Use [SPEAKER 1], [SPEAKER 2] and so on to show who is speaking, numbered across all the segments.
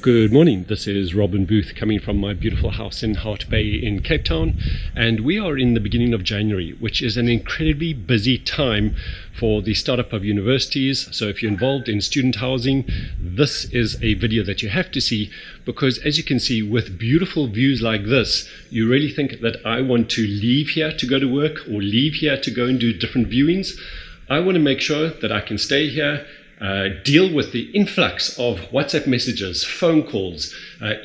[SPEAKER 1] Good morning, this is Robin Booth coming from my beautiful house in Hout Bay in Cape Town, and we are in the beginning of January, which is an incredibly busy time for the startup of universities. So if you're involved in student housing, this is a video that you have to see, because as you can see, with beautiful views like this, you really think that I want to leave here to go to work or leave here to go and do different viewings. I want to make sure that I can stay here, deal with the influx of WhatsApp messages, phone calls,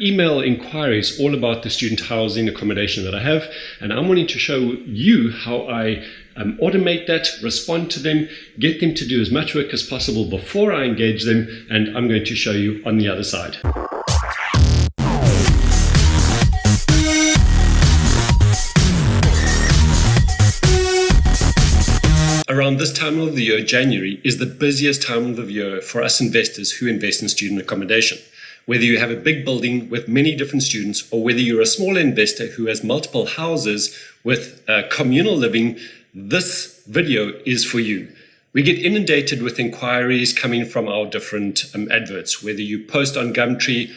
[SPEAKER 1] email inquiries, all about the student housing accommodation that I have. And I'm wanting to show you how I automate that, respond to them, get them to do as much work as possible before I engage them. And I'm going to show you on the other side. Around this time of the year, January, is the busiest time of the year for us investors who invest in student accommodation. Whether you have a big building with many different students, or whether you're a small investor who has multiple houses with communal living, this video is for you. We get inundated with inquiries coming from our different adverts, whether you post on Gumtree,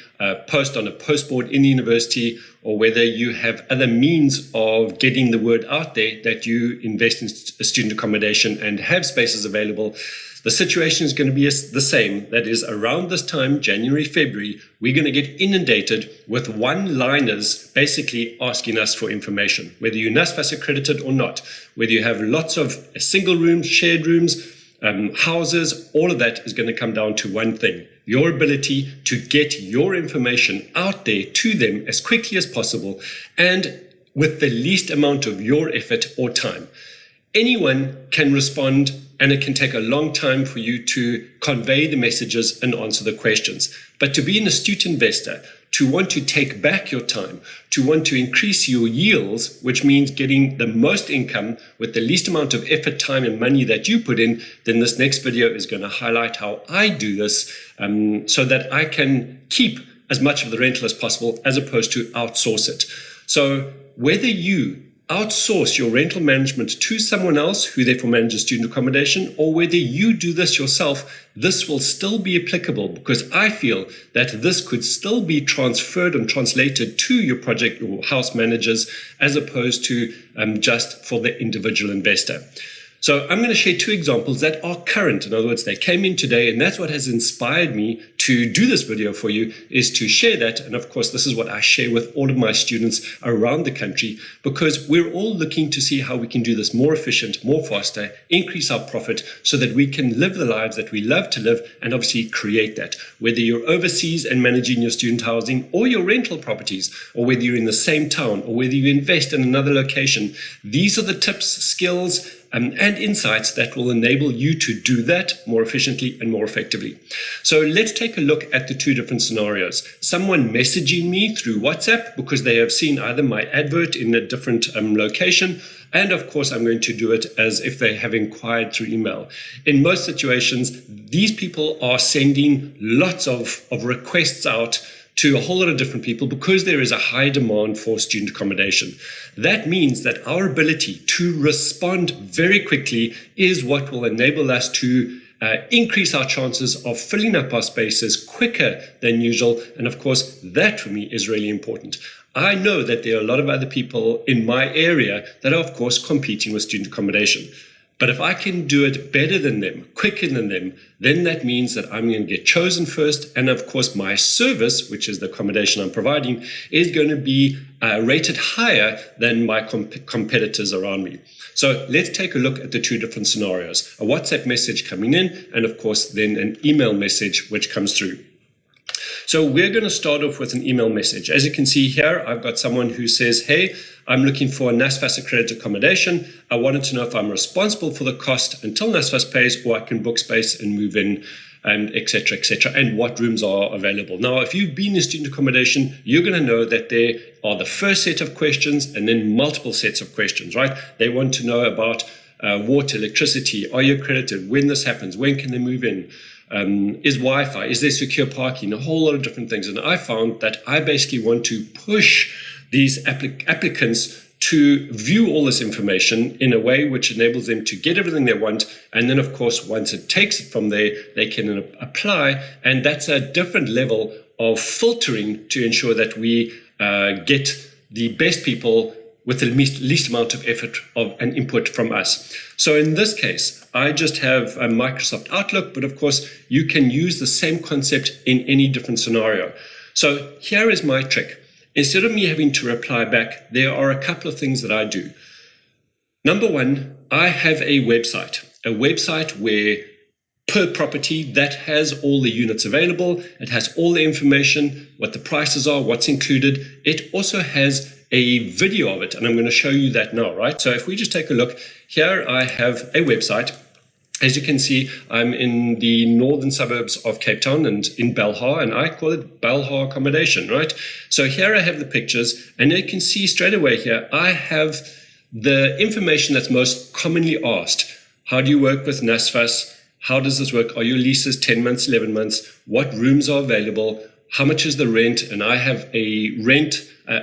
[SPEAKER 1] post on a postboard in the university, or whether you have other means of getting the word out there that you invest in student accommodation and have spaces available. The situation is going to be the same. That is, around this time, January, February, we're going to get inundated with one-liners basically asking us for information, whether you're NSFAS accredited or not, whether you have lots of single rooms, shared rooms, houses, all of that is going to come down to one thing: your ability to get your information out there to them as quickly as possible and with the least amount of your effort or time. Anyone can respond, and it can take a long time for you to convey the messages and answer the questions. But to be an astute investor, to want to take back your time, to want to increase your yields, which means getting the most income with the least amount of effort, time, and money that you put in, then this next video is going to highlight how I do this so that I can keep as much of the rental as possible as opposed to outsource it. So whether you outsource your rental management to someone else who therefore manages student accommodation, or whether you do this yourself, this will still be applicable, because I feel that this could still be transferred and translated to your project or house managers as opposed to just for the individual investor. So I'm going to share two examples that are current. In other words, they came in today, and that's what has inspired me to do this video for you, is to share that. And of course, this is what I share with all of my students around the country, because we're all looking to see how we can do this more efficient, more faster, increase our profit so that we can live the lives that we love to live and obviously create that. Whether you're overseas and managing your student housing or your rental properties, or whether you're in the same town, or whether you invest in another location, these are the tips, skills, and insights that will enable you to do that more efficiently and more effectively. So let's take a look at the two different scenarios. Someone messaging me through WhatsApp because they have seen either my advert in a different location, and of course I'm going to do it as if they have inquired through email. In most situations, these people are sending lots of requests out to a whole lot of different people because there is a high demand for student accommodation. That means that our ability to respond very quickly is what will enable us to increase our chances of filling up our spaces quicker than usual. And of course, that for me is really important. I know that there are a lot of other people in my area that are, of course, competing with student accommodation. But if I can do it better than them, quicker than them, then that means that I'm going to get chosen first. And of course, my service, which is the accommodation I'm providing, is going to be rated higher than my competitors around me. So let's take a look at the two different scenarios: a WhatsApp message coming in, and of course, then an email message which comes through. So we're going to start off with an email message. As you can see here, I've got someone who says, hey, I'm looking for a NSFAS accredited accommodation. I wanted to know if I'm responsible for the cost until NSFAS pays, or I can book space and move in, and etc., and what rooms are available. Now, if you've been in student accommodation, you're going to know that there are the first set of questions and then multiple sets of questions, right? They want to know about water, electricity, are you accredited, when this happens, when can they move in, is Wi-Fi, is there secure parking, a whole lot of different things. And I found that I basically want to push these applicants to view all this information in a way which enables them to get everything they want. And then, of course, once it takes it from there, they can apply. And that's a different level of filtering to ensure that we get the best people with the least amount of effort and input from us. So in this case, I just have a Microsoft Outlook, but of course you can use the same concept in any different scenario. So here is my trick. Instead of me having to reply back, there are a couple of things that I do. Number one, I have a website where per property that has all the units available. It has all the information, what the prices are, what's included. It also has a video of it, and I'm going to show you that now, right? So if we just take a look, here I have a website. As you can see, I'm in the northern suburbs of Cape Town and in Belhar, and I call it Belhar accommodation, right? So here I have the pictures, and you can see straight away here, I have the information that's most commonly asked. How do you work with NSFAS? How does this work? Are your leases 10 months, 11 months? What rooms are available? How much is the rent? And I have a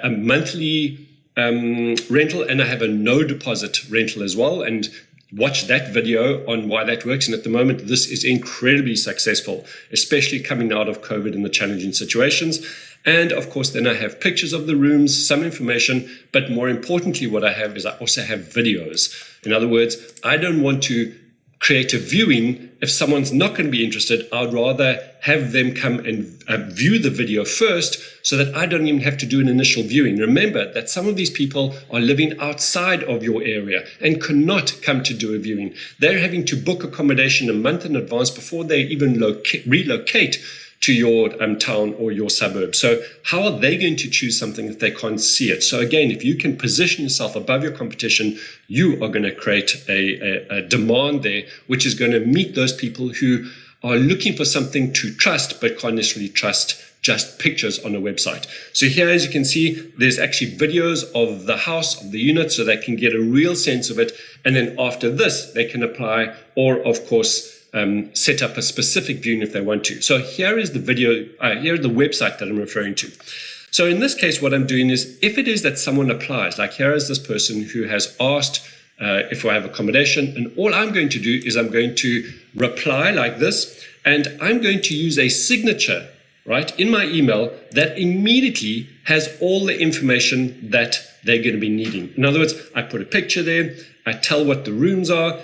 [SPEAKER 1] monthly rental, and I have a no deposit rental as well. And watch that video on why that works. And at the moment, this is incredibly successful, especially coming out of COVID and the challenging situations. And of course, then I have pictures of the rooms, some information, but more importantly, what I have is I also have videos. In other words, I don't want to create a viewing. If someone's not going to be interested, I'd rather have them come and view the video first so that I don't even have to do an initial viewing. Remember that some of these people are living outside of your area and cannot come to do a viewing. They're having to book accommodation a month in advance before they even relocate to your town or your suburb. So how are they going to choose something if they can't see it? So again, if you can position yourself above your competition, you are going to create a demand there, which is going to meet those people who are looking for something to trust, but can't necessarily trust just pictures on a website. So here, as you can see, there's actually videos of the house, of the unit, so they can get a real sense of it. And then after this, they can apply, or of course, set up a specific viewing if they want to. So here is the video, here is the website that I'm referring to. So in this case, what I'm doing is, if it is that someone applies, like here is this person who has asked if I have accommodation, and all I'm going to do is I'm going to reply like this, and I'm going to use a signature, right, in my email that immediately has all the information that they're going to be needing. In other words, I put a picture there, I tell what the rooms are,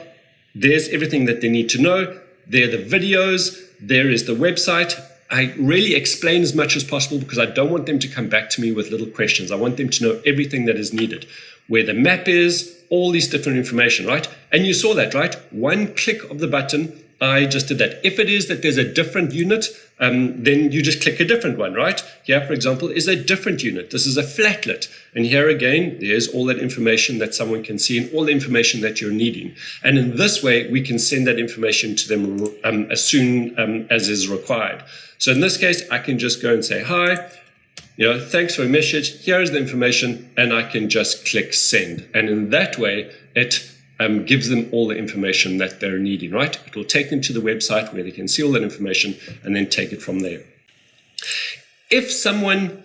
[SPEAKER 1] there's everything that they need to know. There are the videos. There is the website. I really explain as much as possible because I don't want them to come back to me with little questions. I want them to know everything that is needed, where the map is, all these different information, right? And you saw that, right? One click of the button, I just did that. If it is that there's a different unit, then you just click a different one, right? Here, for example, is a different unit. This is a flatlet. And here again, there's all that information that someone can see and all the information that you're needing. And in this way, we can send that information to them as soon as is required. So in this case, I can just go and say, hi, thanks for your message. Here is the information, and I can just click send. And in that way, it gives them all the information that they're needing, right? It will take them to the website where they can see all that information and then take it from there. If someone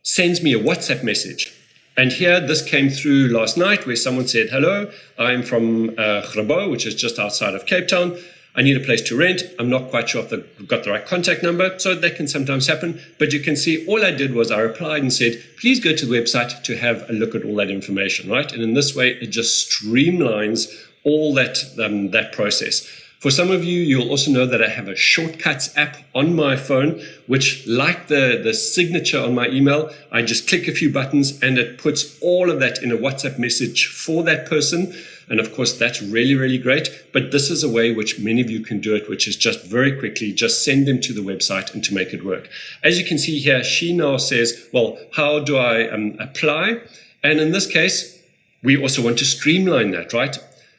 [SPEAKER 1] sends me a WhatsApp message, and here this came through last night where someone said, hello, I'm from Grabo, which is just outside of Cape Town. I need a place to rent. I'm not quite sure if they've got the right contact number, so that can sometimes happen. But you can see all I did was I replied and said, please go to the website to have a look at all that information, right? And in this way, it just streamlines all that process. For some of you, you'll also know that I have a shortcuts app on my phone, which, like the signature on my email, I just click a few buttons and it puts all of that in a WhatsApp message for that person. And of course, that's really, really great. But this is a way which many of you can do it, which is just very quickly, just send them to the website and to make it work. As you can see here, she now says, well, how do I apply? And in this case, we also want to streamline that, right?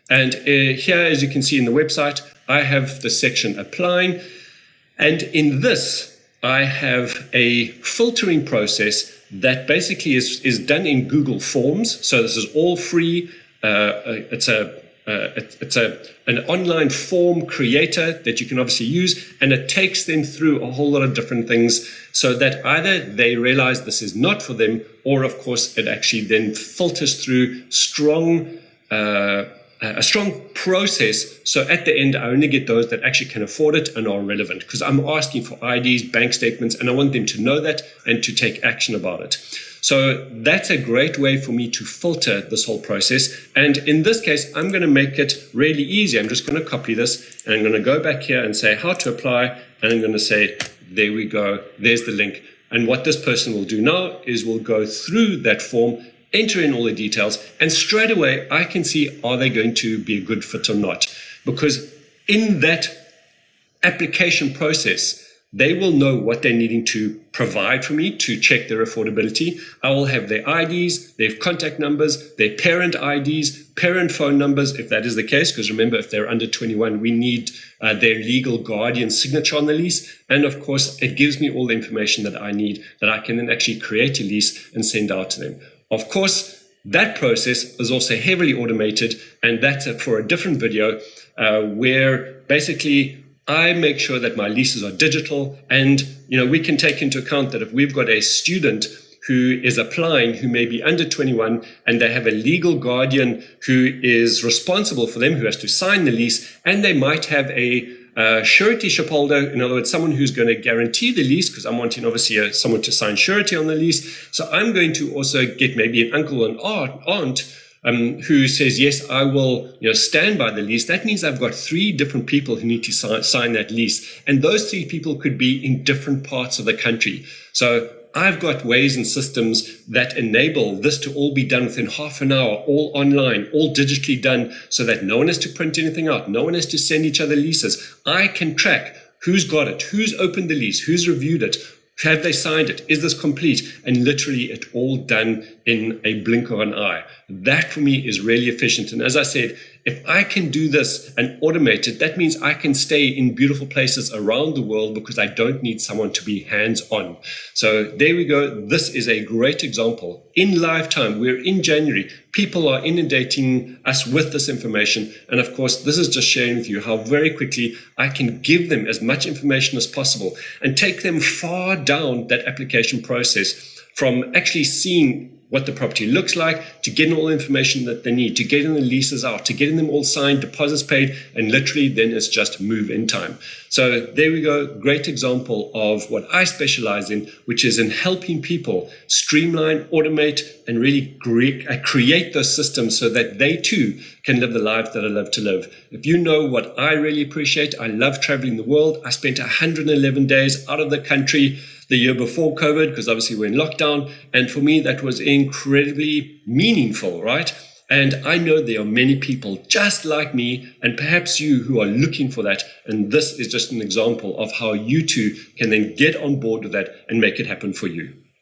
[SPEAKER 1] And here, as you can see in the website, I have the section applying. And in this, I have a filtering process that basically is done in Google Forms. So this is all free. It's an online form creator that you can obviously use, and it takes them through a whole lot of different things so that either they realize this is not for them, or of course it actually then filters through strong a strong process. So at the end, I only get those that actually can afford it and are relevant, because I'm asking for IDs, bank statements, and I want them to know that and to take action about it. So that's a great way for me to filter this whole process. And in this case, I'm going to make it really easy. I'm just going to copy this and I'm going to go back here and say how to apply. And I'm going to say, there we go. There's the link. And what this person will do now is we'll go through that form, enter in all the details, and straight away I can see, are they going to be a good fit or not? Because in that application process, they will know what they're needing to provide for me to check their affordability. I will have their IDs, their contact numbers, their parent IDs, parent phone numbers, if that is the case, because remember, if they're under 21, we need their legal guardian signature on the lease. And of course, it gives me all the information that I need, that I can then actually create a lease and send out to them. Of course, that process is also heavily automated, and that's for a different video where basically I make sure that my leases are digital. And we can take into account that if we've got a student who is applying who may be under 21 and they have a legal guardian who is responsible for them, who has to sign the lease, and they might have a suretyship holder, in other words, someone who's going to guarantee the lease, because I'm wanting obviously someone to sign surety on the lease. So I'm going to also get maybe an uncle and aunt who says, yes, I will stand by the lease. That means I've got 3 different people who need to sign that lease. And those 3 people could be in different parts of the country. So I've got ways and systems that enable this to all be done within half an hour, all online, all digitally done, so that no one has to print anything out. No one has to send each other leases. I can track who's got it, who's opened the lease, who's reviewed it, have they signed it, is this complete, and literally it all done in a blink of an eye. That for me is really efficient. And as I said, if I can do this and automate it, that means I can stay in beautiful places around the world because I don't need someone to be hands-on. So there we go. This is a great example. In lifetime, we're in January. People are inundating us with this information. And of course, this is just sharing with you how very quickly I can give them as much information as possible and take them far down that application process, from actually seeing what the property looks like, to getting all the information that they need, to getting the leases out, to getting them all signed, deposits paid, and literally then it's just move in time. So there we go. Great example of what I specialize in, which is in helping people streamline, automate, and really create those systems so that they too can live the life that I love to live. If you know what I really appreciate, I love traveling the world. I spent 111 days out of the country the year before COVID, because obviously we're in lockdown. And for me, that was incredibly meaningful, right? And I know there are many people just like me, and perhaps you, who are looking for that. And this is just an example of how you too can then get on board with that and make it happen for you.